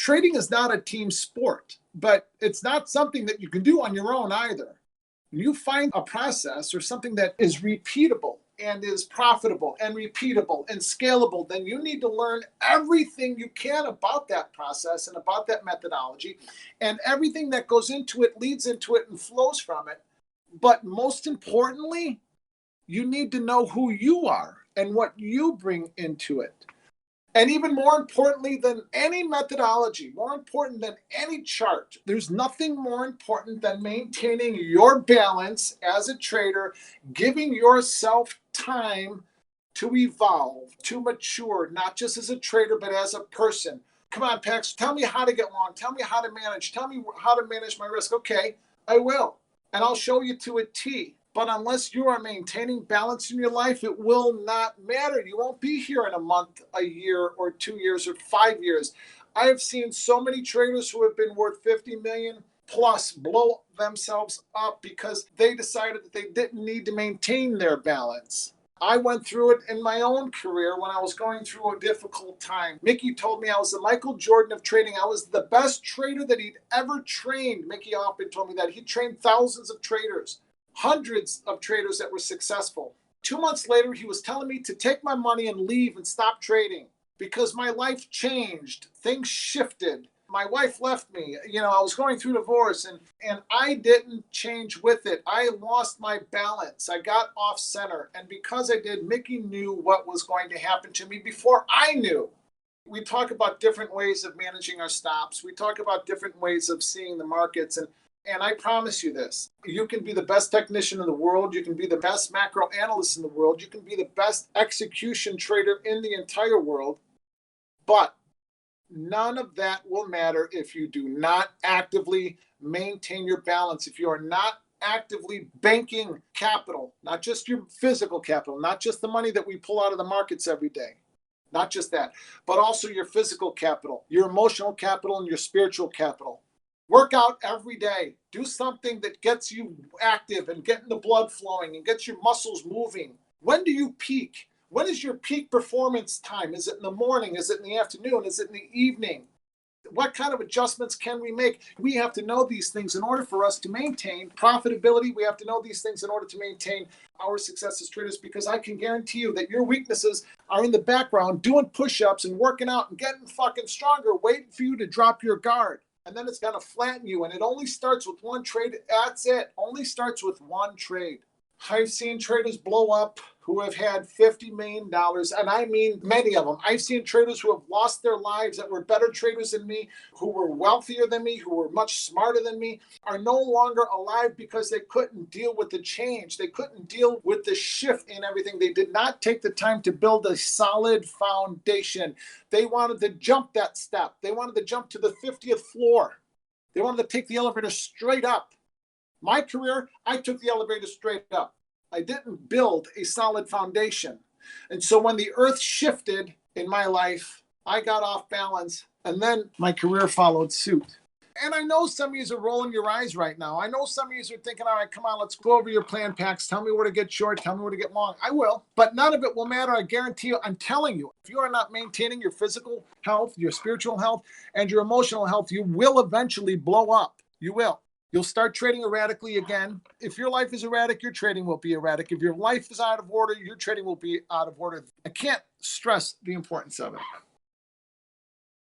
Trading is not a team sport, but it's not something that you can do on your own either. When you find a process or something that is repeatable and is profitable and repeatable and scalable, then you need to learn everything you can about that process and about that methodology. And everything that goes into it leads into it and flows from it. But most importantly, you need to know who you are and what you bring into it. And even more importantly than any methodology, more important than any chart, there's nothing more important than maintaining your balance as a trader, giving yourself time to evolve, to mature, not just as a trader, but as a person. Come on, Pax, tell me how to get long. Tell me how to manage. Tell me how to manage my risk. Okay, I will. And I'll show you to a T. But unless you are maintaining balance in your life, it will not matter. You won't be here in a month, a year, or 2 years, or 5 years. I have seen so many traders who have been worth 50 million plus blow themselves up because they decided that they didn't need to maintain their balance. I went through it in my own career when I was going through a difficult time. Mickey told me I was the Michael Jordan of trading. I was the best trader that he'd ever trained. Mickey Hoffman told me that. He trained thousands of traders. Hundreds of traders that were successful. 2 months later, he was telling me to take my money and leave and stop trading because my life changed. Things shifted. My wife left me. I was going through divorce and I didn't change with it. I lost my balance. I got off center. And because I did, Mickey knew what was going to happen to me before I knew. We talk about different ways of managing our stops. We talk about different ways of seeing the markets. And I promise you this, you can be the best technician in the world. You can be the best macro analyst in the world. You can be the best execution trader in the entire world. But none of that will matter if you do not actively maintain your balance. If you are not actively banking capital, not just your physical capital, not just the money that we pull out of the markets every day, not just that, but also your physical capital, your emotional capital, and your spiritual capital. Work out every day. Do something that gets you active and getting the blood flowing and gets your muscles moving. When do you peak? When is your peak performance time? Is it in the morning? Is it in the afternoon? Is it in the evening? What kind of adjustments can we make? We have to know these things in order for us to maintain profitability. We have to know these things in order to maintain our success as traders, because I can guarantee you that your weaknesses are in the background doing push-ups and working out and getting fucking stronger, waiting for you to drop your guard. And then it's going to flatten you. And it only starts with one trade. That's it. Only starts with one trade. I've seen traders blow up who have had $50 million. And I mean many of them. I've seen traders who have lost their lives that were better traders than me, who were wealthier than me, who were much smarter than me, are no longer alive because they couldn't deal with the change. They couldn't deal with the shift in everything. They did not take the time to build a solid foundation. They wanted to jump that step. They wanted to jump to the 50th floor. They wanted to take the elevator straight up. My career, I took the elevator straight up. I didn't build a solid foundation. And so when the earth shifted in my life, I got off balance, and then my career followed suit. And I know some of you are rolling your eyes right now. I know some of you are thinking, all right, come on, let's go over your plan packs. Tell me where to get short. Tell me where to get long. I will. But none of it will matter. I guarantee you, I'm telling you, if you are not maintaining your physical health, your spiritual health, and your emotional health, you will eventually blow up. You will. You'll start trading erratically again. If your life is erratic, your trading will be erratic. If your life is out of order, your trading will be out of order. I can't stress the importance of it.